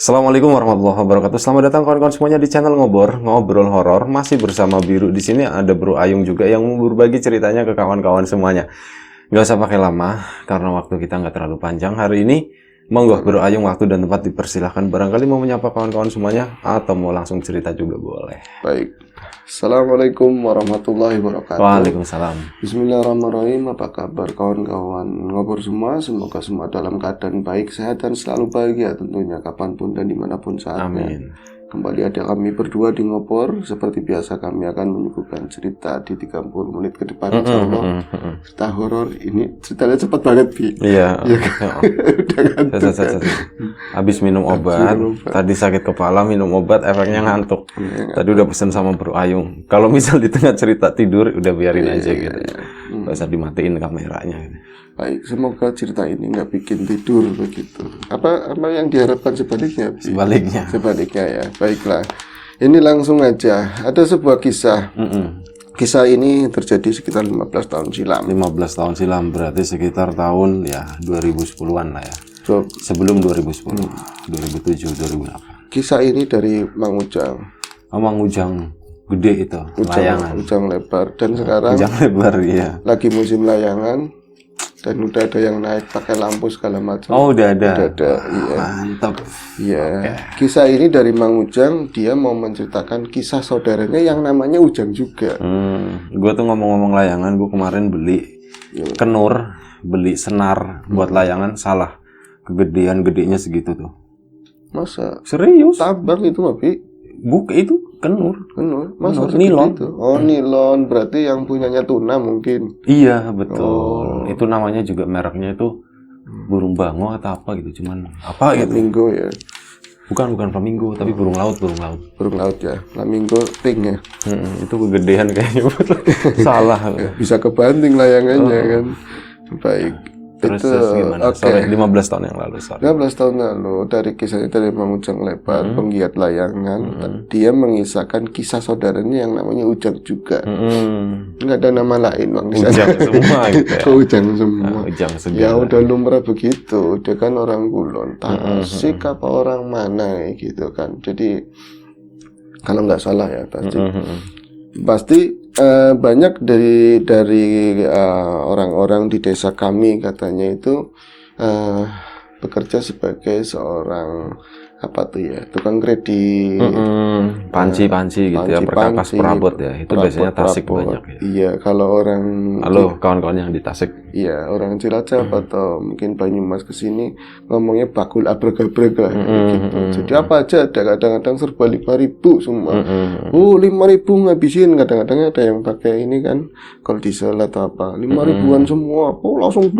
Assalamualaikum warahmatullahi wabarakatuh. Selamat datang kawan-kawan semuanya di channel Ngobrol Horor. Masih bersama Biru. Di sini ada Bro Ayung juga yang mau berbagi ceritanya ke kawan-kawan semuanya. Nggak usah pakai lama karena waktu kita nggak terlalu panjang hari ini. Monggo Bro Ayung, waktu dan tempat dipersilahkan. Barangkali mau menyapa kawan-kawan semuanya atau mau langsung cerita juga boleh. Baik. Assalamualaikum warahmatullahi wabarakatuh. Waalaikumsalam. Bismillahirrahmanirrahim. Apa kabar kawan-kawan ngobrol semua? Semoga semua dalam keadaan baik, sehat, dan selalu bahagia tentunya kapanpun dan dimanapun saatnya. Amin. Kembali ada kami berdua di Ngopor. Seperti biasa kami akan menyuguhkan cerita di 30 menit ke depan, insyaallah. Cerita horor ini ceritanya cepat banget, Bi. Iya. Udah ngantuk. Habis minum obat. Tadi sakit kepala, minum obat, efeknya ngantuk. Tadi udah pesan sama Bro Ayung. Kalau misal di tengah cerita tidur, udah biarin aja gitu. Nggak usah dimatiin kameranya. Gitu. Baik, semoga cerita ini nggak bikin tidur begitu. Apa yang diharapkan sebaliknya? Sebaliknya ya. Baiklah. Ini langsung aja. Ada sebuah kisah. Kisah ini terjadi sekitar 15 tahun silam. 15 tahun silam berarti sekitar tahun ya 2010-an lah ya. Sebelum 2010, 2007, 2008. Kisah ini dari Mang Ujang. Mang Ujang gede itu, layangan. Ujang lebar. Dan sekarang Ujang lebar, iya. Lagi musim layangan. Dan udah ada yang naik pakai lampu segala macam. Oh, udah ada. Udah ada, iya. Mantap. Iya. Okay. Kisah ini dari Mang Ujang, dia mau menceritakan kisah saudaranya yang namanya Ujang juga. Gue tuh ngomong-ngomong layangan, gue kemarin beli kenur, beli senar buat layangan, salah. Gedenya segitu tuh. Masa? Serius? Tabang itu, Abi? Buk itu kenur. Masa nilon itu? Oh, nilon. Berarti yang punyanya Tuna mungkin. Iya, betul. Itu namanya juga mereknya itu burung bango atau apa gitu, cuman apa gitu. Flamingo ya. Bukan flamingo, tapi burung laut. Burung laut ya. Flamingo pink ya. Itu kegedean kayaknya. Salah. Bisa kebanting layangannya kan. Baik. Terus itu gimana? Okay. 15 tahun yang lalu. 15 tahun lalu dari kisahnya dari Mang Ujang lebar, penggiat layangan. Dia mengisahkan kisah saudaranya yang namanya Ujang juga. Nggak ada nama lain, Bang. Ujang semua gitu ya. Ujang semua. Ujang ya udah lumrah begitu. Dia kan orang Kulon, Tasik apa orang mana gitu kan. Jadi kalau nggak salah ya Tasik. Pasti banyak dari orang-orang di desa kami katanya itu bekerja sebagai seorang apa tuh ya, tukang kredit, panci gitu ya, perkakas perabot ya, itu biasanya Tasik banyak ya. Iya, kalau orang halo kawan-kawan yang di Tasik, iya orang Cilacap atau mungkin Banyumas kesini ngomongnya bakul abrek-abrek lah gitu. Jadi apa aja ada, kadang-kadang serba 5.000 semua. 5.000 ngabisin, kadang-kadang ada yang pakai ini kan kalau diesel atau apa 5.000-an semua. Langsung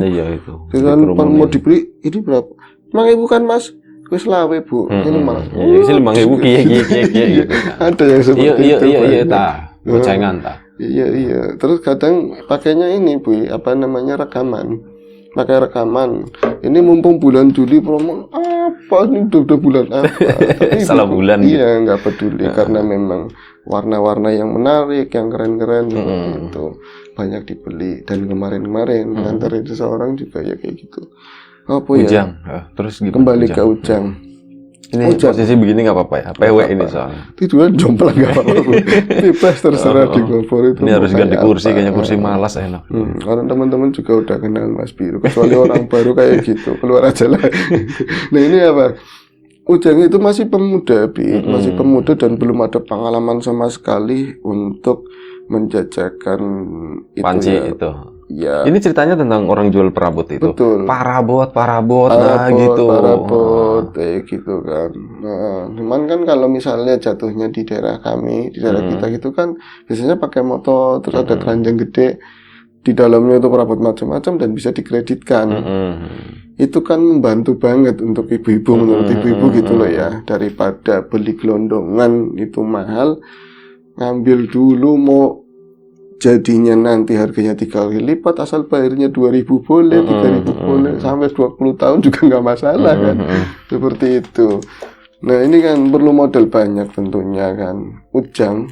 iya itu. Dengan mau dibeli ini berapa? 5.000 kan Mas? Wis lawe Bu, ini malah. Iya, sih 5.000 kiye gitu. Ada yang seperti itu. Iya, ta. Bocengan ta. Iya. Terus kadang pakainya ini Bu, apa namanya rekaman. Pakai rekaman. Ini mumpung bulan Juli promo apa ini udah bulan apa? Tapi salah bulan. Iya, nggak peduli karena memang warna-warna yang menarik, yang keren-keren gitu. Banyak dibeli dan kemarin nganterin seseorang juga ya kayak gitu. Ujang. Terus gimana? Kembali ke Ujang. Ini posisi begini nggak apa-apa ya? PW ini soalnya. Tiduran jomplang nggak apa-apa. Bebas terserah di Ngopor itu. Ini harus ganti kursi, kayaknya kursi malas enak. Orang teman-teman juga udah kenal Mas Biru. Kecuali orang baru kayak gitu, keluar aja lah. Nah ini apa? Ujang itu masih pemuda, masih pemuda dan belum ada pengalaman sama sekali untuk menjajakan itu. Panci ya. itu. Ya. Ini ceritanya tentang orang jual perabot itu. Betul. Parabot, nah gitu. Parabot, gitu kan. Nah, cuman kan kalau misalnya jatuhnya di daerah kami, di daerah kita gitu kan, biasanya pakai motor, terus ada keranjang gede, di dalamnya itu perabot macam-macam dan bisa dikreditkan. Itu kan membantu banget untuk ibu-ibu, menurut ibu-ibu gitu loh ya. Daripada beli gelondongan itu mahal, ngambil dulu mau jadinya nanti harganya 3 kali lipat, asal bayarnya 2.000 boleh, 3.000 boleh, sampai 20 tahun juga nggak masalah kan. Seperti itu. Nah ini kan perlu modal banyak tentunya kan. Ujang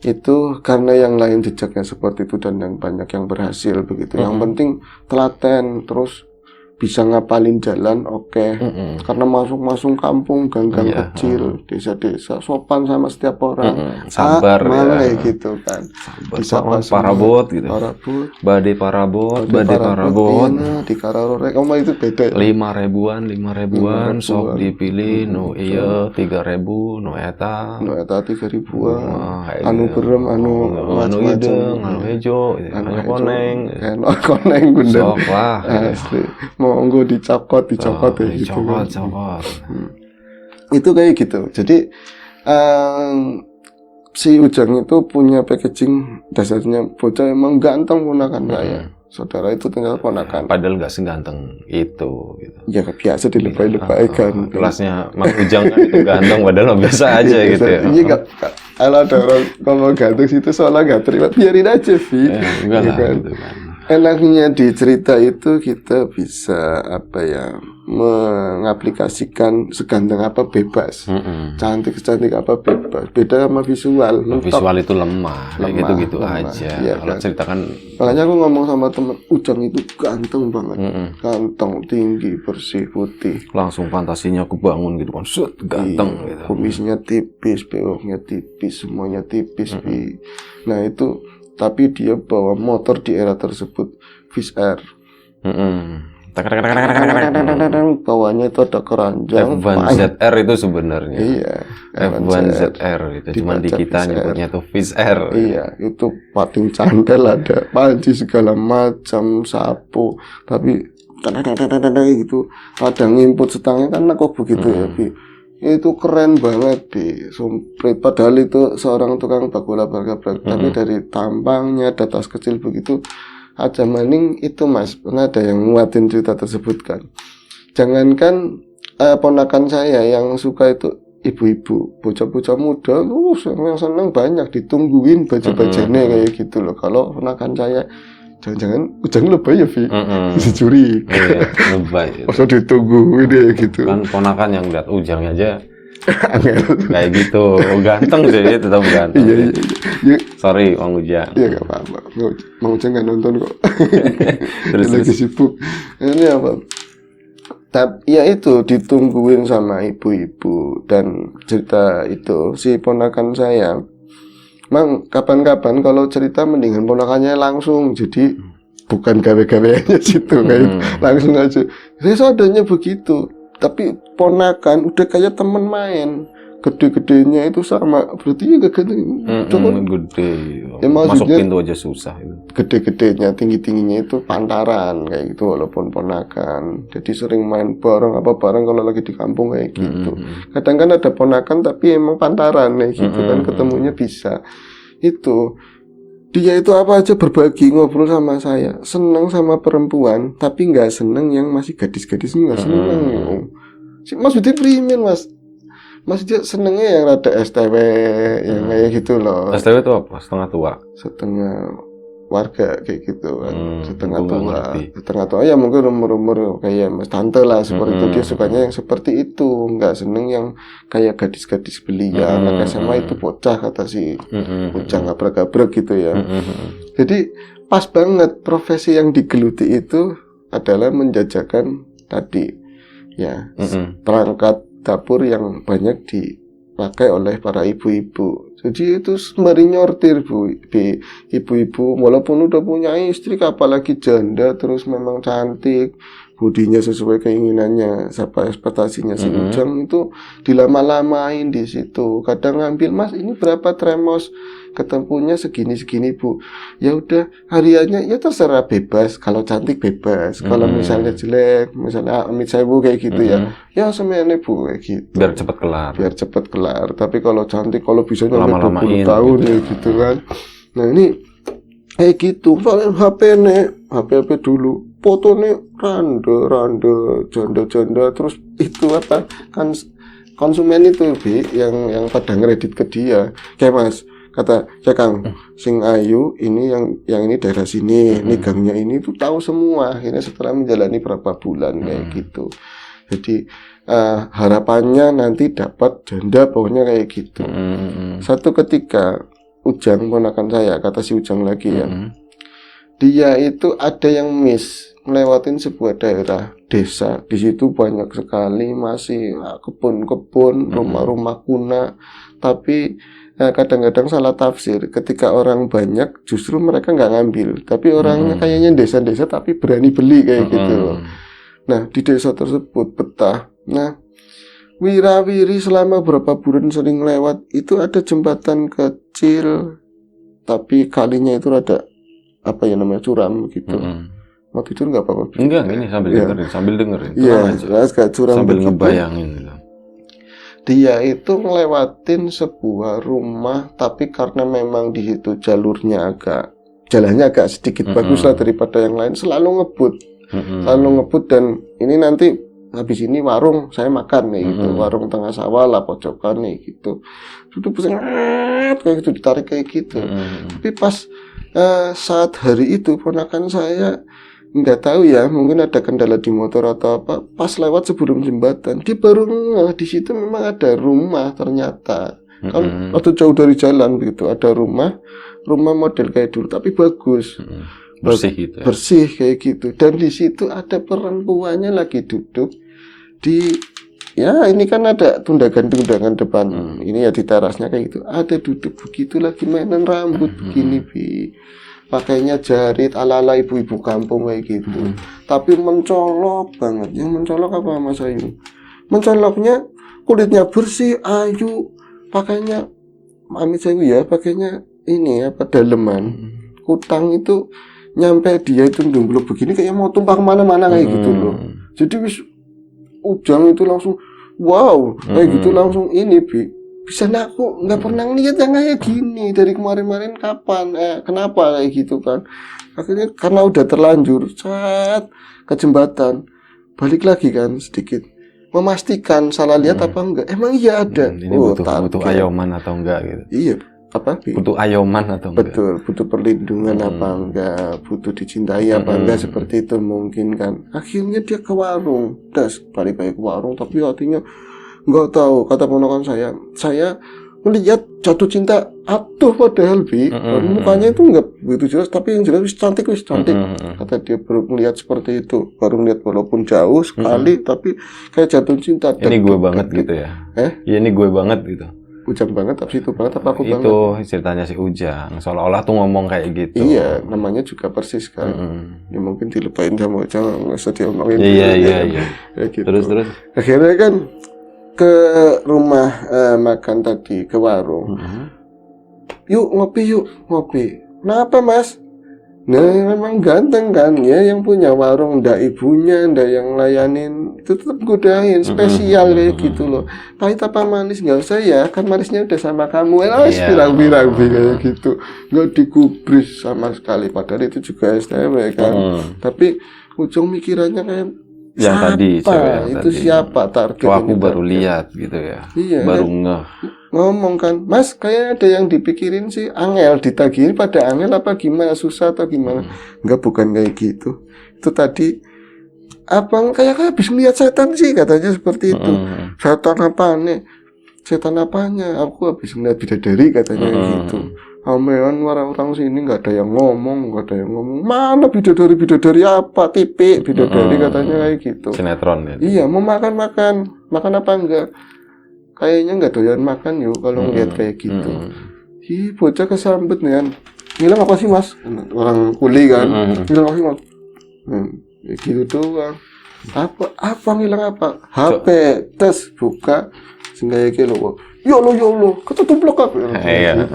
itu karena yang lain jejaknya seperti itu dan yang banyak yang berhasil begitu. Yang penting telaten, terus bisa ngapalin jalan, oke. Karena masuk kampung, gang-gang kecil, desa-desa, sopan sama setiap orang. Sabar malah ya. kayak gitu kan. Sabar, parabot gitu. Parabot. Badai parabot. Iya, di Kararorek, itu beda. 5.000-an, sok dipilih, no iya 3.000, no eta. No eta 3.000-an. Anu berem, anu hidung, anu hejo, anu koneng. Koneng gundeng. Sok lah. Asli. Monggo dicokot ya gitu. Cokot. Itu kayak gitu. Jadi si Ujang itu punya packaging dasarnya bocah emang ganteng ponakan saya. Saudara itu tinggal ponakan. Padahal nggak seganteng itu. Gitu. Ya biasa dilepai-lepai kan. Kelasnya Mang Ujang kan itu ganteng, padahal biasa aja gitu ya. Iya nggak. Kalau ada orang ngomong ganteng situ soalnya nggak terima, biarin aja Vi. Enggak lah gitu kan. Enaknya di cerita itu kita bisa mengaplikasikan seganteng apa bebas, cantik apa bebas. Beda sama visual. Visual itu lemah. Kayak gitu aja. Ya, kalau kan? ceritakan. Makanya aku ngomong sama temen, Ujang itu ganteng banget, ganteng, tinggi, bersih, putih. Langsung fantasinya kebangun gitu kan, set ganteng. Gitu. Kumisnya tipis, bewoknya tipis, semuanya tipis. Nah itu. Tapi dia bawa motor di era tersebut Fish Air. Bawahnya itu ada keranjang. F1ZR itu sebenarnya. Iya. F1ZR itu cuma di kita nyebutnya tuh Fish Air. Iya, itu pating cantel, ada panci segala macam, sapu. Tapi gitu. Ada ngimput setangnya kan kok begitu ya, Bi. Itu keren banget Sumprit, padahal itu seorang tukang bola bergabrak, tapi dari tampangnya ada tas kecil begitu aja maning itu Mas, pernah ada yang nguatin cerita tersebut kan. Jangankan ponakan saya yang suka itu ibu-ibu, bocah-bocah muda, seneng banyak ditungguin baju-bajunya kayak gitu loh. Kalau ponakan saya jangan-jangan Ujang lebay ya Vi, dicuri. Iya, lebay. Masa ditungguin ya gitu. Kan ponakan yang lihat Ujang aja kayak gitu, ganteng sih, dia tetap ganteng. Iya. Sorry, Mang Ujang. Iya, gak apa-apa. Mang Ujang nggak nonton kok. terus lagi sibuk. Ini apa? Tapi ya itu ditungguin sama ibu-ibu, dan cerita itu si ponakan saya, Mang, kapan-kapan kalau cerita mendingan ponakannya langsung, jadi bukan gawe-gaweannya situ kayak langsung aja. Saya adanya begitu, tapi ponakan udah kayak temen main, gede-gedenya itu sama, berarti ya gak gede. Gede. Ya, masuk pintu aja susah itu. Gede-gedenya, tinggi-tingginya itu pantaran kayak gitu walaupun ponakan. Jadi sering main bareng kalau lagi di kampung kayak gitu. Kadang kan ada ponakan tapi emang pantaran kayak gitu kan, ketemunya bisa. Itu dia itu apa aja berbagi, ngobrol sama saya, seneng sama perempuan tapi nggak seneng yang masih gadis-gadis, nggak seneng. Mas Budi primin Mas dia senengnya yang rada STW yang kayak gitu loh. STW itu apa? Setengah tua? Setengah warga kayak gitu kan. Setengah tua ya, mungkin umur kayak Mas Tante lah seperti itu. Dia sukanya yang seperti itu, nggak seneng yang kayak gadis-gadis belia. Anak SMA itu bocah kata si Ujang, gabrak-gabrak gitu ya. Jadi pas banget profesi yang digeluti itu adalah menjajakan tadi ya, perangkat dapur yang banyak dipakai oleh para ibu-ibu. Jadi itu sembari nyortir ibu-ibu, walaupun udah punya istri, apalagi janda, terus memang cantik, budinya sesuai keinginannya, siapa ekspektasinya si Ujang itu dilama-lamain di situ. Kadang ngambil, Mas ini berapa tremos, ketemunya segini Bu. Ya udah hariannya ya terserah, bebas. Kalau cantik bebas, kalau misalnya jelek, misalnya amit sewu kayak gitu ya semuanya Bu kayak gitu. Biar cepet kelar. Tapi kalau cantik, kalau bisa sampai 20 tahun gitu, gitu kan. Nah ini kayak gitu. HP dulu, fotonya rande, janda, terus itu apa kan konsumen itu yang pada ngredit ke dia. Kayak Mas kata, ya Kang, sing ayu ini yang ini daerah sini, ini gangnya ini tuh tahu semua. Akhirnya setelah menjalani berapa bulan kayak gitu. Jadi harapannya nanti dapat janda, pokoknya kayak gitu. Satu ketika Ujang, ponakan saya, kata si Ujang lagi ya, dia itu ada yang miss melewatin sebuah daerah desa. Di situ banyak sekali masih kebun-kebun, rumah-rumah kuna. Tapi kadang-kadang salah tafsir. Ketika orang banyak, justru mereka nggak ngambil. Tapi orangnya kayaknya desa-desa tapi berani beli kayak gitu loh. Nah, di desa tersebut betah. Nah, wirawiri selama berapa bulan sering lewat, itu ada jembatan kecil, tapi kalinya itu ada apa ya namanya, curam gitu. Waktu itu nggak apa-apa. Enggak, ini sambil dengerin. Iya, jelas gak curam sambil begitu. ngebayangin gitu. Dia itu ngelewatin sebuah rumah, tapi karena memang di situ jalannya agak sedikit bagus lah daripada yang lain, selalu ngebut. Dan ini nanti habis ini warung saya makan nih gitu, warung tengah sawah lah, pojokan nih gitu. Itu pusing kayak gitu, ditarik kayak gitu. Tapi pas saat hari itu ponakan saya nggak tahu ya, mungkin ada kendala di motor atau apa, pas lewat sebelum jembatan dia baru di situ memang ada rumah ternyata. Kan atau jauh dari jalan begitu ada rumah model kayak dulu tapi bagus. Bersih gitu ya. Bersih kayak gitu. Dan di situ ada perempuannya lagi duduk di, ya ini kan ada tundangan depan. Ini ya di terasnya kayak gitu. Ada duduk begitu lagi mainan rambut begini, pakainya jarit ala-ala ibu-ibu kampung kayak gitu. Tapi mencolok banget. Yang mencolok apa Mas Ayu? Mencoloknya kulitnya bersih, ayu, pakainya Amit Ayu ya, pakainya ini apa daleman. Kutang itu nyampe dia itu ndumblok begini kayak mau tumpah kemana-mana kayak gitu loh. Jadi wis Ujang itu langsung wow kayak gitu langsung ini bisa aku nggak pernah lihat yang kayak gini dari kemarin-kemarin kapan kenapa kayak gitu kan. Akhirnya karena udah terlanjur saat ke jembatan balik lagi kan sedikit memastikan salah lihat apa enggak, emang iya ada. Ini butuh ayoman atau enggak gitu. Iya, apa butuh ayoman atau enggak? Betul, butuh perlindungan apa enggak, butuh dicintai apa enggak, seperti itu mungkin kan. Akhirnya dia ke warung, balik ke warung, tapi artinya enggak tahu, kata ponakan saya melihat jatuh cinta atuh padahal mukanya itu enggak begitu jelas, tapi yang jelas wis cantik. Kata dia baru melihat seperti itu, baru melihat walaupun jauh sekali tapi kayak jatuh cinta. Ini gue banget gitu ya. Iya, ini gue banget gitu. Ujang banget, tapi itu banget apa aku banget? Itu ceritanya si Ujang, seolah-olah tuh ngomong kayak gitu. Iya, namanya juga persis kan. Ya mungkin dilupain sama Ujang, nggak usah diomongin. Iya. Ya, gitu. Terus. Akhirnya kan ke rumah makan tadi, ke warung. Yuk ngopi. Kenapa Mas? Nah memang ganteng kan ya, yang punya warung ndak ibunya, ndak yang layanin, itu tetap godain spesial kayak gitu loh. Pahit apa manis nggak usah ya, kan manisnya udah sama kamu. Pirang-pirang kayak gitu, nggak digubris sama sekali. Padahal itu juga STW kan. Tapi ujung mikirannya kayak yang tadi, itu siapa target? Aku baru lihat gitu ya. Iya, baru ngeh. Ngomong kan, Mas kayaknya ada yang dipikirin sih, angel ditagihin pada angel apa gimana, susah atau gimana? Enggak, bukan kayak gitu. Itu tadi abang kayak habis melihat setan sih, katanya seperti itu. Setan apa nih? Setan apanya? Aku habis melihat bidadari, katanya gitu. Amean orang-orang sini nggak ada yang ngomong. Mana bidadari apa? Tipik bidadari, katanya kayak gitu. Sinetron ya. Iya, mau makan apa enggak? Kayaknya nggak doyan makan yuk kalau ngeliat kayak gitu. Ih, bocah kesambet nih kan. Ngilang apa sih Mas? Orang kuli kan. Ngilang apa sih Mas? Gitu doang. Apa ngilang apa? HP, tes buka sehingga kayak lo. Yo lo, ketutup blok apa? Iya.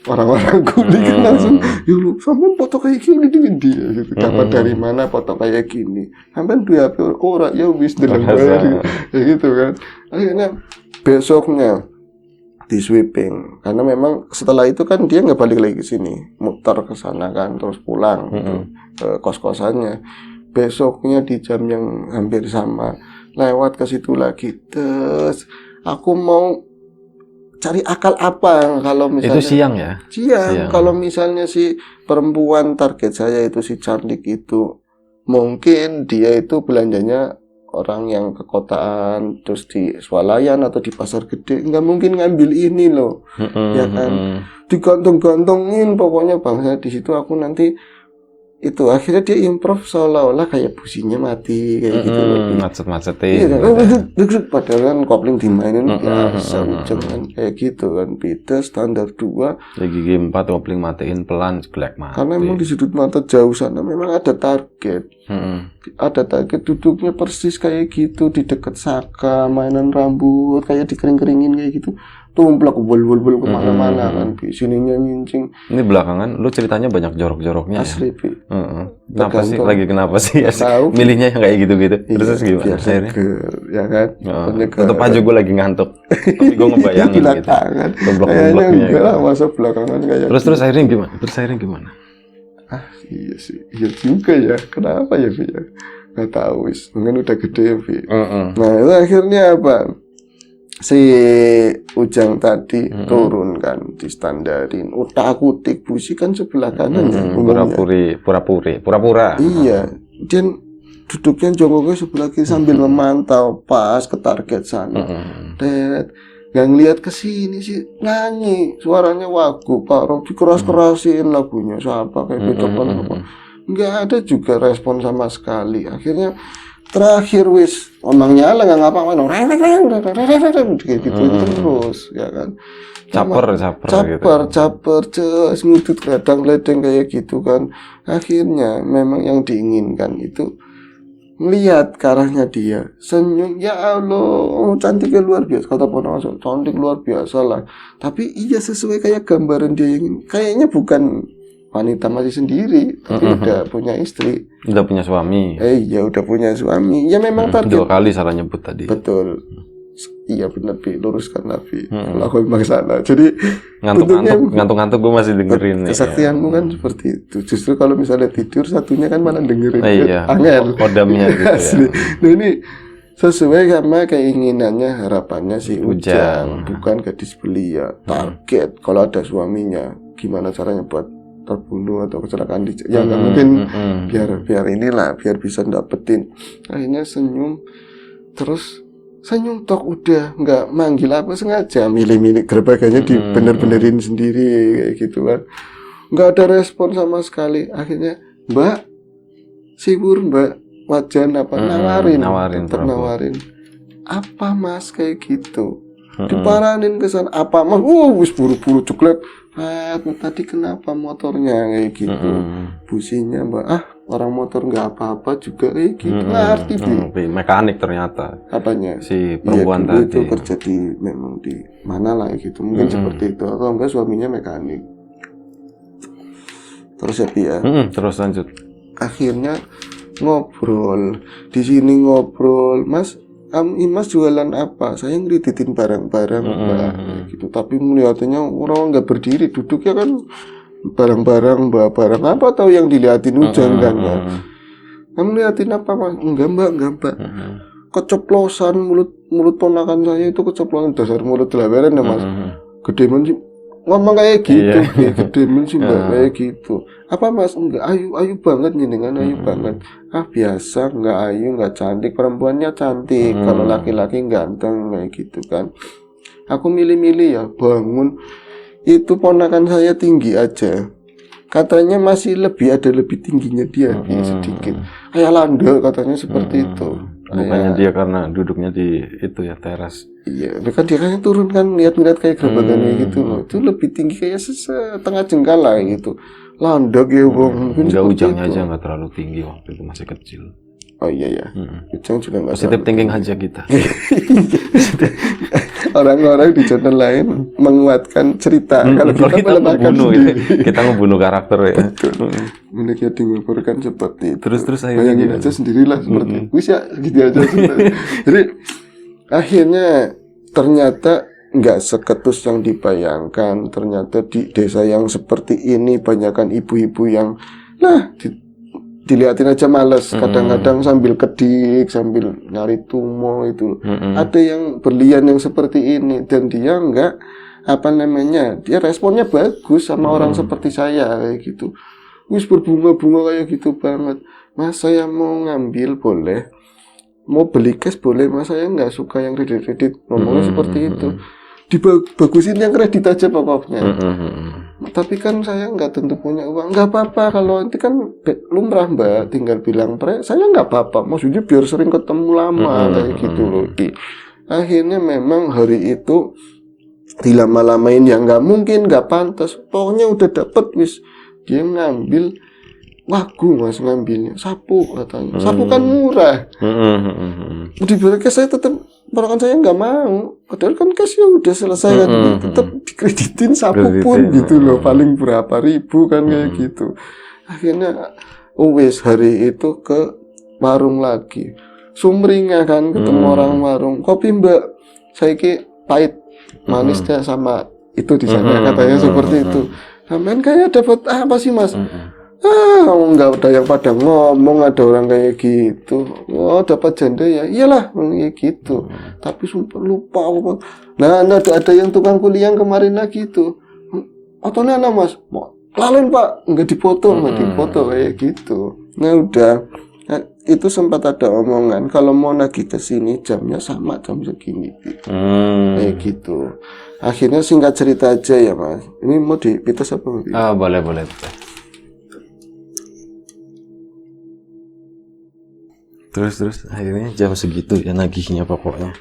Orang-orang kuli kan langsung, yo lo, sampai foto kayak gini dia gitu. Dapat dari mana foto kayak gini? Sampai dua HP ora ya wis deleng bayar gitu kan. Akhirnya besoknya di sweeping, karena memang setelah itu kan dia nggak balik lagi ke sini, muter ke sana kan, terus pulang gitu, ke kos-kosannya. Besoknya di jam yang hampir sama lewat ke situ lagi, terus aku mau cari akal apa kalau misalnya itu siang ya? Siang. Kalau misalnya si perempuan target saya itu si cantik itu, mungkin dia itu belanjanya orang yang ke kotaan, terus di swalayan atau di pasar gede, nggak mungkin ngambil ini loh, ya kan? Digantung-gantungin pokoknya bangsa di situ. Aku nanti itu akhirnya dia improv seolah-olah kayak businya mati kayak gitu loh. Macet-macetin. Iya kan, padahal kan kopling dimainin biasa Ujang kan kayak gitu kan, beda standar 2. Ya gigi 4 kopling matiin pelan jelek mati. Karena memang di sudut mata jauh sana memang ada target. Ada target duduknya persis kayak gitu di dekat Saka, mainan rambut kayak dikering-keringin kayak gitu. Tumplak bol kemana-mana kan, sininya nyincing. Ini belakangan lu ceritanya banyak jorok-joroknya asli, ya? Kenapa sih? Lagi kenapa sih? Tahu. Milihnya yang kayak gitu-gitu. Terus gimana? Biar seger, ya kan? Tetep aja gue lagi ngantuk. Tapi gue ngebayangin gitu. Belakangan. Kayaknya enggak lah, masa belakangan kayak Terus akhirnya gimana? Iya sih. Iya juga ya. Kenapa ya, Vi? Nggak tahu, wis. Mungkin udah gede ya, Vi. Nah, itu akhirnya apa? Si Ujang tadi turun kan, distandarin utak-utik busi kan sebelah kanan ya, pura-pura. Iya, dan duduknya jongkoknya sebelah kiri sambil memantau pas ke target sana. Nggak ngeliat ke sini sih, nyanyi suaranya wagu Pak, dikeras-kerasin lagunya siapa kayak Beethoven apa. Nggak ada juga respon sama sekali. Akhirnya terakhir wis omongnya lah nggak ngapa-ngapain kayak gitu terus ya kan, caper ngudut kadang-kadang kayak gitu kan. Akhirnya memang yang diinginkan itu melihat ke arahnya dia senyum, ya Allah cantiknya luar biasa kata Ponawan, cantik luar biasa lah, tapi iya sesuai kayak gambaran dia ingin. Kayaknya bukan wanita masih sendiri, tapi udah punya istri, udah punya suami. Iya udah punya suami. Ya memang target 2 kali salah nyebut tadi. Betul. Iya benar, Pi, luruskan Nabi. Kalau aku memang salah. Jadi ngantuk gue masih dengerin. Kesaktianmu kan seperti itu. Justru kalau misalnya tidur satunya kan malah dengerin. Iya. Angel. Kodamnya gitu Asli. Nah ini sesuai sama keinginannya, harapannya si Ujang, bukan gadis belia. Target kalau ada suaminya, gimana caranya buat terbunuh atau kecelakaan ya nggak mungkin. biar inilah biar bisa dapetin. Akhirnya senyum terus senyum tok, udah nggak manggil apa sengaja, milih-milih gerbakannya dibener-benerin sendiri kayak gitu kan. Nggak ada respon sama sekali. Akhirnya Mbak wajan apa nawarin apa Mas kayak gitu. Diparanin ke sana apa Mas, wis buru-buru ceklek. Tadi kenapa motornya kayak gitu, businya Mbak, orang motor nggak apa-apa juga kayak gitu. Ngerti mekanik ternyata apanya si perempuan tadi itu kerja di memang di mana lah gitu, mungkin seperti itu, atau enggak suaminya mekanik. Terus ya terus lanjut. Akhirnya ngobrol di sini, Mas Imas jualan apa? Saya ngeriditin barang-barang Mbak gitu. Tapi melihatnya orang nggak berdiri, duduknya kan barang-barang barang apa tahu yang dilihatin Ujang kan ya. Kamu lihatin apa Mas? Enggak Mbak. Keceplosan mulut ponakan saya itu keceplosan, dasar mulut delaweran ya Mas. Gede sih ngomong kayak gitu, gede sih Mbak kayak gitu. Apa Mas? Enggak, ayu banget jenengan, ayu banget. Biasa, enggak ayu, enggak cantik, perempuannya cantik, kalau laki-laki ganteng kayak gitu kan. Aku milih-milih ya, bangun itu ponakan saya tinggi aja. Katanya masih ada lebih tingginya dia sedikit. Kayak landel katanya seperti itu. Bukannya dia karena duduknya di itu ya teras. Iya, kan dia kan turun kan lihat-lihat kayak gerbakannya gitu loh. Itu lebih tinggi kayak setengah jengkal lah gitu. Landak ya Bang. Enggak, Ujangnya aja enggak terlalu tinggi waktu itu, masih kecil. Oh iya ya. Ujang juga enggak positif thinking aja kita. Orang-orang di channel lain menguatkan cerita. Kalau kita melemahkan sendiri. Kita ngebunuh karakter ya. Mereka dilaporkan seperti itu. Terus bayangin aja sendirilah seperti itu. Wis ya gitu aja. Jadi akhirnya ternyata nggak seketus yang dibayangkan. Ternyata di desa yang seperti ini banyakkan ibu-ibu yang dilihatin aja males. Kadang-kadang sambil kedik, sambil nyari tumo itu. Ada yang berlian yang seperti ini dan dia nggak dia responnya bagus sama orang seperti saya kayak gitu. Wis berbunga-bunga kayak gitu banget. Mas saya mau ngambil boleh, mau beli cash boleh Mas, saya nggak suka yang kredit ngomongnya seperti itu. Dibagusin yang kredit aja pokoknya. Tapi kan saya nggak tentu punya uang. Nggak apa-apa, kalau itu kan lumrah Mbak, tinggal bilang saya nggak apa-apa, maksudnya biar sering ketemu lama kayak gitu loh. Akhirnya memang hari itu dilama-lamain, ya nggak mungkin, nggak pantas. Pokoknya udah dapet wis, dia ngambil wagu Mas, ngambilnya sapu katanya. Sapu kan murah. Diberi cash saya tetap, ponakan saya nggak mau. Padahal kan cash ya udah selesai kan, tetap dikreditin sapu pun gitu loh, paling berapa ribu kan kayak gitu. Akhirnya wis hari itu ke warung lagi, sumringah kan, ketemu orang warung, kopi Mbak, saya pahit manisnya sama itu di sana, katanya seperti itu. Sampean kayak dapat apa sih Mas? Nggak ada yang pada ngomong, ada orang kayak gitu. Oh, dapat janda ya, iyalah kayak gitu. Tapi sumpah lupa apa. Nah, ada yang tukang kuliah kemarin lagi itu. Otone ana Mas, lalen Pak, nggak dipoto kayak gitu. Nah udah, itu sempat ada omongan kalau mau nagih ke sini jamnya sama jam segini gitu. Kayak gitu. Akhirnya singkat cerita aja ya Mas. Ini mau dipites apa? Boleh. Terus akhirnya jam segitu ya nagihnya pokoknya.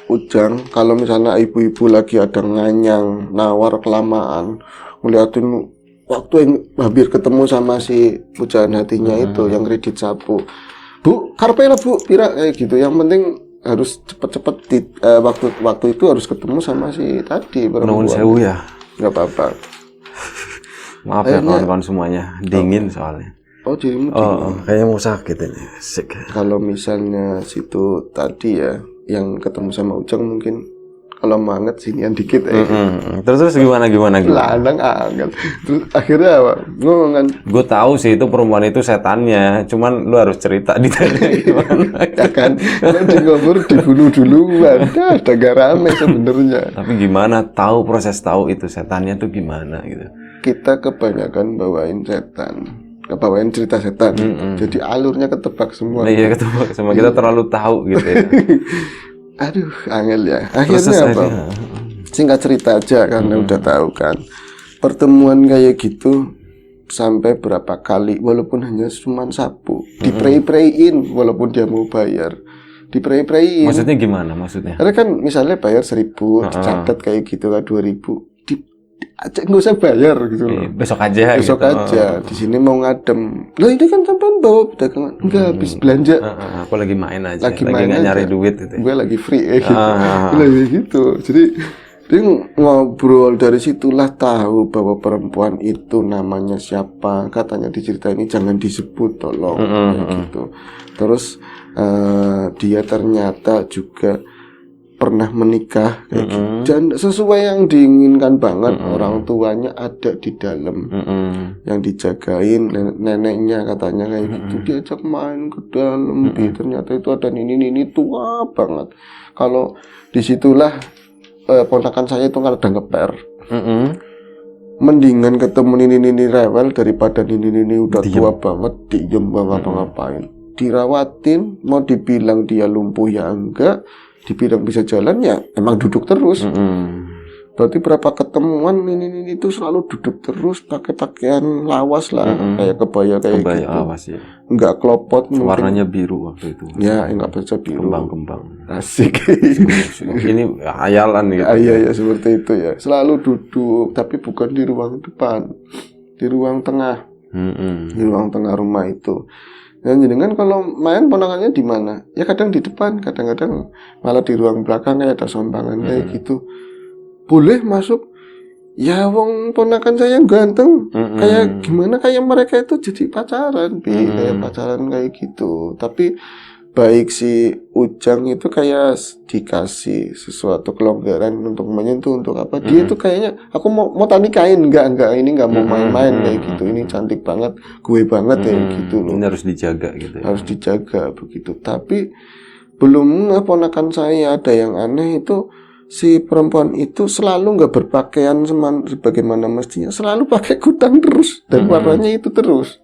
Ujang, kalau misalnya ibu-ibu lagi ada nganyang, nawar kelamaan, ngeliatin waktu yang hampir ketemu sama si pujaan hatinya itu yang kredit sapu. Bu, karpe lah Bu, pira kayak gitu. Yang penting harus cepet-cepet waktu itu harus ketemu sama si tadi perempuan. Nuwun sewu ya. Nggak apa-apa. Maaf ya kawan-kawan semuanya, dingin soalnya. Oh, dirimu kayaknya mau sakit ini. Sik. Kalau misalnya situ tadi ya, yang ketemu sama Ujang mungkin kalau manget sinian dikit Terus gimana? Lanang anget. Terus akhirnya apa? Ngomong kan. Gue tahu sih itu perempuan itu setannya, cuman lu harus cerita ditanya gimana. Ya kan, di ngobor dibunuh duluan. Ada gak rame sebenarnya. Tapi gimana proses tahu itu setannya tuh gimana gitu? Kita kebanyakan bawain setan. Kebawain cerita setan, jadi alurnya ketebak semua. Iya, ketebak semua, kita terlalu tahu gitu ya. Aduh, angel ya. Akhirnya apa? Singkat cerita aja karena udah tahu kan. Pertemuan kayak gitu sampai berapa kali, walaupun hanya cuma sapu, diprei-preiin, walaupun dia mau bayar, diprei-preiin. Maksudnya gimana? Maksudnya? Karena kan misalnya bayar 1.000, dicatat kayak gitu kan 2.000. Nggak usah bayar gitu loh. Besok aja. Di sini mau ngadem. Loh ini kan sampean bawa dagangan. Enggak, habis belanja. Aku lagi main aja. Lagi main nggak aja. Nyari duit gitu. Gue lagi free gitu. Lagi gitu. Jadi dia ngobrol, dari situlah tahu bahwa perempuan itu namanya siapa. Katanya diceritain ini jangan disebut tolong kayak gitu. Terus dia ternyata juga pernah menikah kayak gitu. Dan sesuai yang diinginkan banget, orang tuanya ada di dalam, yang dijagain neneknya katanya kayak gitu. Diajak main ke dalam, ternyata itu ada ini tua banget. Kalau disitulah ponakan saya itu kan ada ngeper. Mendingan ketemu ini rewel daripada ini udah tua banget diem ngapa-ngapain. Dirawatin, mau dibilang dia lumpuh ya enggak, dibilang bisa jalan ya emang duduk terus. Berarti berapa ketemuan ini itu selalu duduk terus, pakai pakaian lawas lah, kayak kebaya kayak gitu. Lawas ya. Enggak kelopot mungkin. Warnanya biru waktu itu. Ya, enggak bisa biru. Kembang-kembang. Asik. Ini hayalan gitu. Iya seperti itu ya. Selalu duduk, tapi bukan di ruang depan, di ruang tengah. Di ruang tengah rumah itu. Dan jadi kan kalau main ponakannya di mana? Ya kadang di depan, kadang-kadang malah di ruang belakang kayak ada sombangan kayak gitu. Boleh masuk. Ya wong ponakan saya ganteng. Kayak gimana kayak mereka itu jadi pacaran, kayak pacaran kayak gitu. Tapi baik si Ujang itu kayak dikasih sesuatu kelonggaran untuk menyentuh, untuk apa? Dia itu kayaknya aku mau tani kain, enggak ini enggak mau main-main kayak gitu. Ini cantik banget, gue banget kayak gitu loh. Ini harus dijaga gitu ya. Harus dijaga begitu. Tapi belum ponakan saya ada yang aneh itu, si perempuan itu selalu nggak berpakaian sebagaimana mestinya, selalu pakai kutang terus dan warnanya itu terus.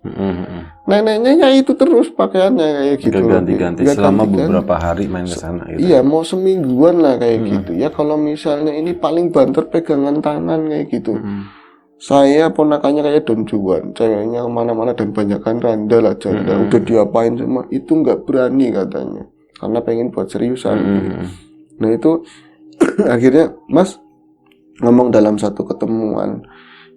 Neneknya ya itu terus pakaiannya kayak gitu. Ganti-ganti selama beberapa hari main ke sana gitu. Iya, mau semingguan lah kayak gitu. Ya kalau misalnya ini paling banter pegangan tangan kayak gitu. saya ponakannya kayak Don Juan, ceweknya kemana-mana dan banyakan randal aja, udah diapain semua, itu nggak berani katanya, karena pengen buat seriusan. Nah itu akhirnya Mas ngomong dalam satu ketemuan,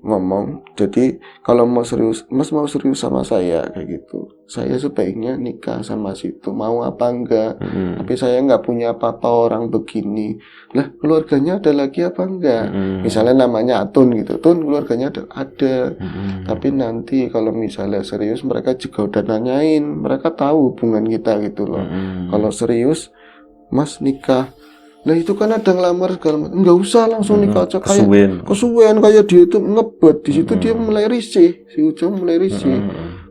ngomong, jadi kalau mau serius, Mas mau serius sama saya kayak gitu, saya sebaiknya nikah sama situ, mau apa enggak? Tapi saya nggak punya apa-apa orang begini. Lah keluarganya ada lagi apa enggak? Misalnya namanya Atun gitu, Tun keluarganya ada. Tapi nanti kalau misalnya serius mereka juga udah nanyain, mereka tahu hubungan kita gitu loh. Kalau serius, Mas nikah. Nah itu kan ada ngelamar segala macam, nggak usah langsung nikah aja, kayak kesuwen kayak dia itu ngebet di situ, dia mulai risih, si Ujang mulai risih,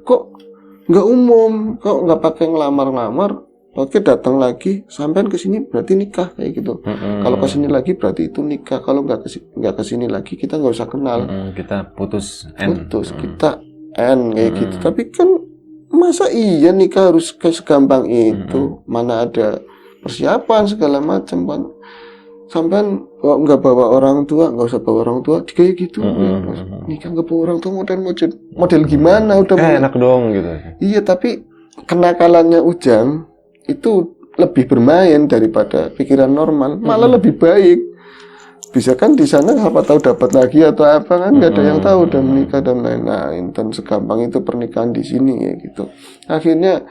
kok nggak umum, kok nggak pakai ngelamar, oke datang lagi, sampean kesini berarti nikah kayak gitu, kalau kesini lagi berarti itu nikah, kalau nggak kesini lagi kita nggak usah kenal, kita putus kita kayak gitu. Tapi kan masa iya nikah harus kayak segampang itu, mana ada persiapan segala macam kan, sampean kok nggak bawa orang tua, nggak usah bawa orang tua, kayak gitu. Nikah nggak bawa orang tua, model gimana udah enak dong gitu. Iya, tapi kenakalannya Ujang itu lebih bermain daripada pikiran normal, malah lebih baik. Bisa kan di sana siapa tahu dapat lagi atau apa kan, nggak ada yang tahu, udah menikah dan lain-lain, dan segampang itu pernikahan di sini ya gitu. Akhirnya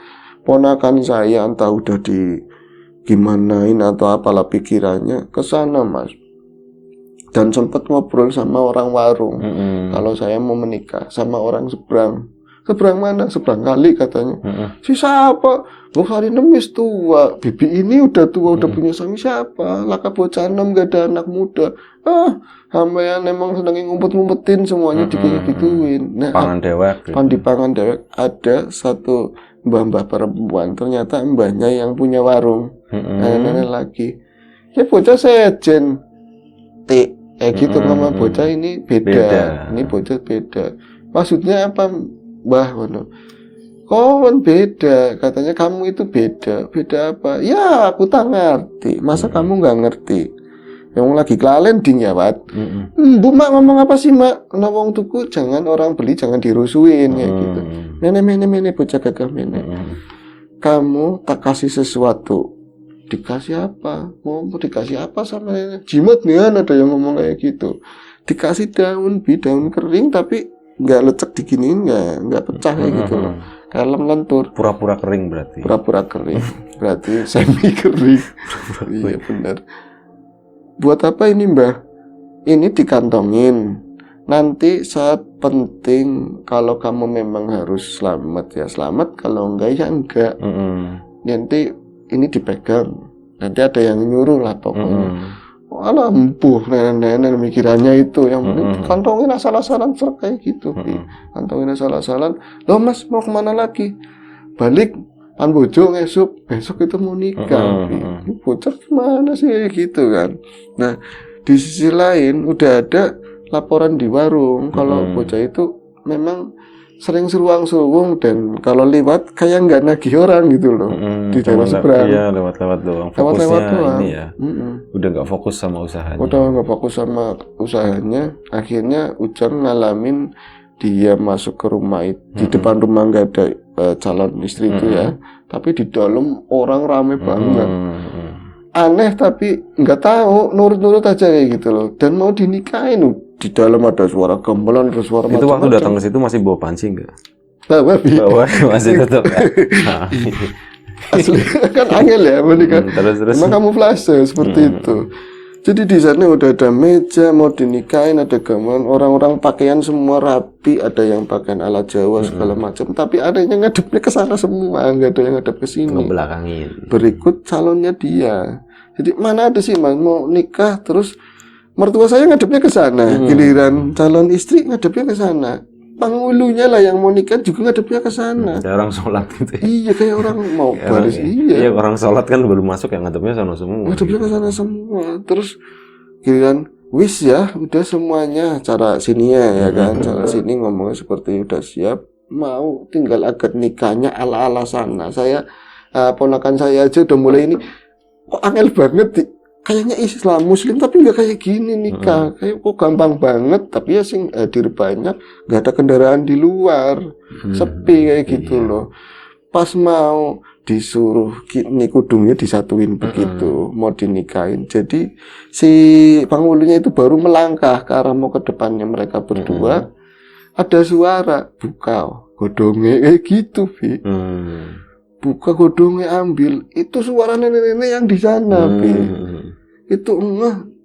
ponakan saya entah udah gimanain atau apalah pikirannya ke sana Mas, dan sempat ngobrol sama orang warung, kalau saya mau menikah sama orang seberang mana, seberang kali katanya. Si siapa? Bu hari nemis tua, bibi ini udah tua, udah punya suami, siapa? Laka bocah 6 gak ada anak muda. Hambayan emang senengin ngumpet-ngumpetin semuanya digituin. Nah, pangan dewek ada satu mbah-mbah perempuan, ternyata mbahnya yang punya warung, nenek lagi, ya bocah sejen, kayak gitu, sama bocah ini beda. Ini bocah beda, maksudnya apa mbah? Kawan beda, katanya kamu itu beda apa? Ya aku tak ngerti, masa kamu nggak ngerti? Yang lagi kelalen ding ya Wat. Bu mak ngomong apa sih mak? Kena wong tuku jangan orang beli, jangan dirusuin ya gitu. Mene bocah gagah mene. Kamu tak kasih sesuatu, dikasih apa? Mau dikasih apa sama nenek? Jimat nih, ada yang ngomong kayak gitu. Dikasih daun kering tapi nggak lecek diginiin, nggak pecah kayak gitu loh. Kalem lentur. Pura-pura kering berarti. Pura-pura kering. Berarti semi kering. Iya benar. Buat apa ini mbah? Ini dikantongin. Nanti saat penting kalau kamu memang harus selamat ya selamat, kalau enggak ya enggak. Nanti ini dipegang. Nanti ada yang nyuruh lah pokoknya. Alah empuh nenek-nenek mikirannya itu, yang penting kantongin asal-asalan kayak gitu. Kantongin asal-asalan. Loh Mas mau kemana lagi? Balik Pan bojo besok itu mau nikah. Bocor gimana sih gitu kan. Nah di sisi lain udah ada laporan di warung kalau bocah itu memang sering seruang-seruang, dan kalau lewat kayak nggak nagih orang gitu loh di daerah seberang. Iya, lewat-lewat doang. Lewat-lewat doang. Ini ya. Udah nggak fokus sama usahanya. Akhirnya Ujang ngalamin dia masuk ke rumah itu, di depan rumah nggak ada calon istri itu ya, tapi di dalam orang rame banget. Aneh tapi nggak tahu, nurut-nurut aja kayak gitu loh, dan mau dinikahin. Di dalam ada suara gamelan, ada suara itu waktu datang ke situ masih bawa panci nggak? Bawa masih tetap ya? Asli kan angel ya menikah. Terus. Emang kamu flase seperti itu. Jadi di sana udah ada meja mau dinikahin, ada gamelan, orang-orang pakaian semua rapi, ada yang pakaian ala Jawa segala macam, tapi ada yang ngadepnya ke sana semua, nggak ada yang ngadep ke sini. Ngebelakangin. Berikut calonnya dia. Jadi mana ada sih Mas mau nikah terus mertua saya ngadepnya ke sana, giliran calon istri ngadepnya ke sana. Penghulunya lah yang mau nikah juga ngadepnya ke sana. Kayak orang sholat gitu. Iya, kayak orang mau baris. Iya, orang sholat kan baru masuk yang ngadepnya sana semua. Ngadepnya ke sana semua. Terus giliran wis ya, udah semuanya cara sini ya kan. Cara sini ngomongnya seperti udah siap, mau tinggal akad nikahnya ala-ala sana. Saya ponakan saya aja udah mulai ini kok angel banget kayaknya Islam Muslim tapi nggak kayak gini nikah, kayak kok gampang banget, tapi ya sing hadir banyak, nggak ada kendaraan di luar, sepi kayak gitu loh. Pas mau disuruh ini kudungnya disatuin begitu, mau dinikahin. Jadi si penghulunya itu baru melangkah ke arah mau ke depannya mereka berdua, ada suara buka godongnya kayak gitu, Bi. Buka godongnya ambil, itu suara nenek-nenek yang di sana, Bi. Itu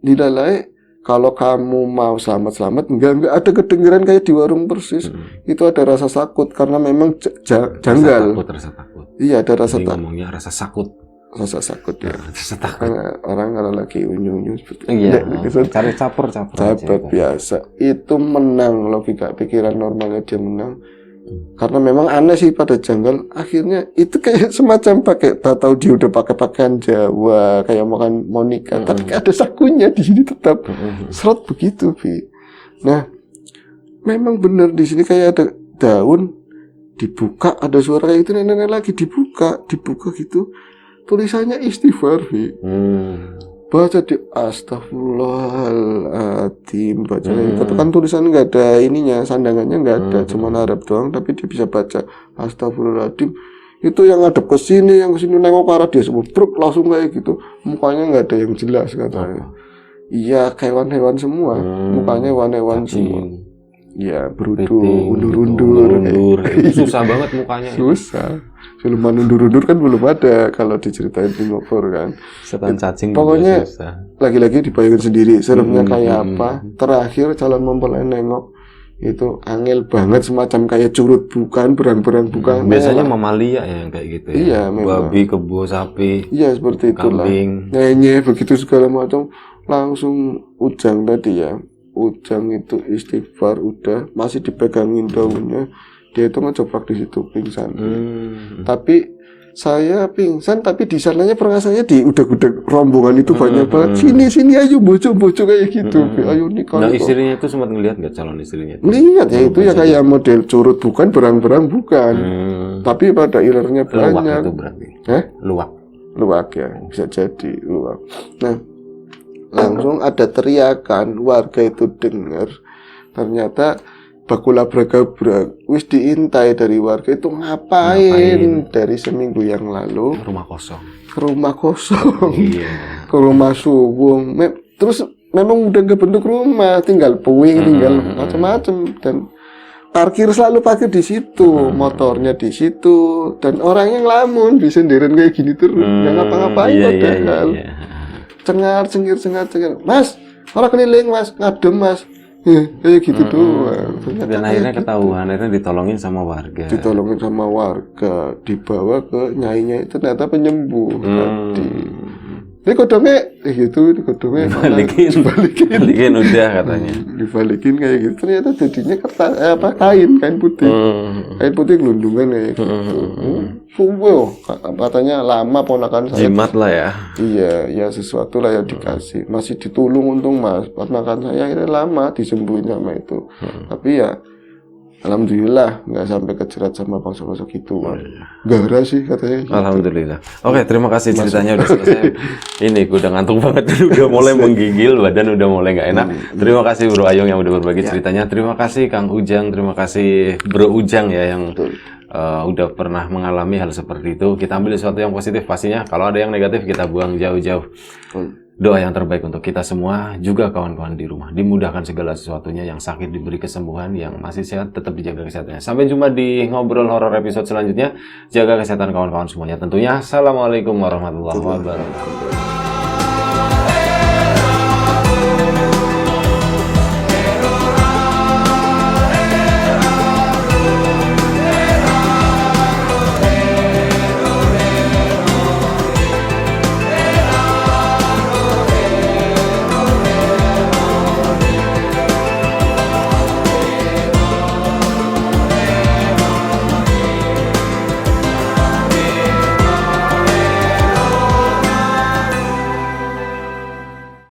dilalai. Kalau kamu mau selamat-selamat, enggak ada kedengeran kayak di warung persis. Itu ada rasa takut karena memang janggal. Rasa takut. Iya, ada rasa takut. Ngomongnya rasa sakut. Rasa takut ya. Rasa takut. Karena orang kalau lagi unyu-unyu seperti Iya. itu. Cari caper Biasa. Itu menang logika pikiran normalnya, dia menang. Karena memang aneh sih pada janggal. Akhirnya itu kayak semacam tahu dia udah pakai pakaian Jawa, kayak mau nikah, tapi ada sakunya di sini tetap serot begitu, Bi. Nah, memang benar di sini kayak ada daun dibuka, ada suara kayak itu, nenek lagi dibuka gitu. Tulisannya istighfar, Bi. Baca di astagfirullahaladzim, baca itu kan tulisan nggak ada ininya, sandangannya nggak ada, cuma Arab doang, tapi dia bisa baca astagfirullahaladzim. Itu yang ngadep ke sini, yang ke sini nengok ke arah dia semua, truk langsung kayak gitu, mukanya nggak ada yang jelas katanya. Iya, hewan-hewan semua, mukanya hewan-hewan semua. Ya, berudu, undur-undur. Susah banget mukanya. Susah. Siluman undur-undur kan belum ada kalau diceritain di Ngopor kan. Setan cacing pokoknya susah. Lagi-lagi dibayangin sendiri seremnya kayak apa. Terakhir calon mempelai nengok itu angel banget, semacam kayak curut bukan, berang-berang bukan. Biasanya mamalia ya yang kayak gitu ya. Iya, memang. Babi, kebo, sapi. Iya, seperti itulah. Kambing. Nyenye begitu segala macam, langsung Ujang tadi ya. Ujang itu istighfar, udah masih dipegangin daunnya, dia itu ngejoprak di situ pingsan. Tapi saya pingsan, tapi di sananya perasanya di udah rombongan itu banyak banget. Sini ayo bojo kayak gitu. Ayo nikah. Nah, istrinya itu sempat ngelihat nggak calon istrinya? Lihat ya, itu ya kayak model curut bukan, berang-berang bukan. Tapi pada ilernya banyak. Luwak itu berarti. Luwak ya, bisa jadi luwak. Nah, langsung ada teriakan, warga itu dengar, ternyata bakula bragabrak wis diintai dari warga itu ngapain dari seminggu yang lalu rumah kosong ke rumah suwung, terus memang udah nggak bentuk rumah, tinggal puing, tinggal macam-macam, dan selalu parkir di situ, motornya di situ, dan orangnya ngelamun di sendirian kayak gini terus, nggak ngapa-ngapain padahal. Cengar, Mas, orang keliling Mas, ngadem Mas, kayak gitu doang. Dan akhirnya ketahuan, akhirnya ditolongin sama warga. Dibawa ke nyainya itu ternyata penyembuh tadi. Ini kodongnya dibalikin udah katanya. Dibalikin kayak gitu, ternyata jadinya kain putih. Kain putih gelundungan kayak gitu. Katanya lama ponakan saya. Jimat lah ya. Iya, ya sesuatu lah yang dikasih. Masih ditulung untung Mas. Ponakan saya ini lama disembuhin sama itu. Tapi ya alhamdulillah nggak sampai kejerat sama bangsa-bangsa gitu, Mas. Gara sih katanya. Gitu. Alhamdulillah. Oke, terima kasih ceritanya udah selesai. Ini gue udah ngantuk banget, udah mulai menggigil, badan udah mulai nggak enak. Terima kasih Bro Ayung yang udah berbagi ceritanya. Terima kasih Kang Ujang, terima kasih Bro Ujang ya yang udah pernah mengalami hal seperti itu. Kita ambil sesuatu yang positif pastinya. Kalau ada yang negatif kita buang jauh-jauh. Doa yang terbaik untuk kita semua, juga kawan-kawan di rumah. Dimudahkan segala sesuatunya, yang sakit diberi kesembuhan, yang masih sehat tetap dijaga kesehatannya. Sampai jumpa di Ngobrol Horor episode selanjutnya. Jaga kesehatan kawan-kawan semuanya tentunya. Assalamualaikum warahmatullahi wabarakatuh.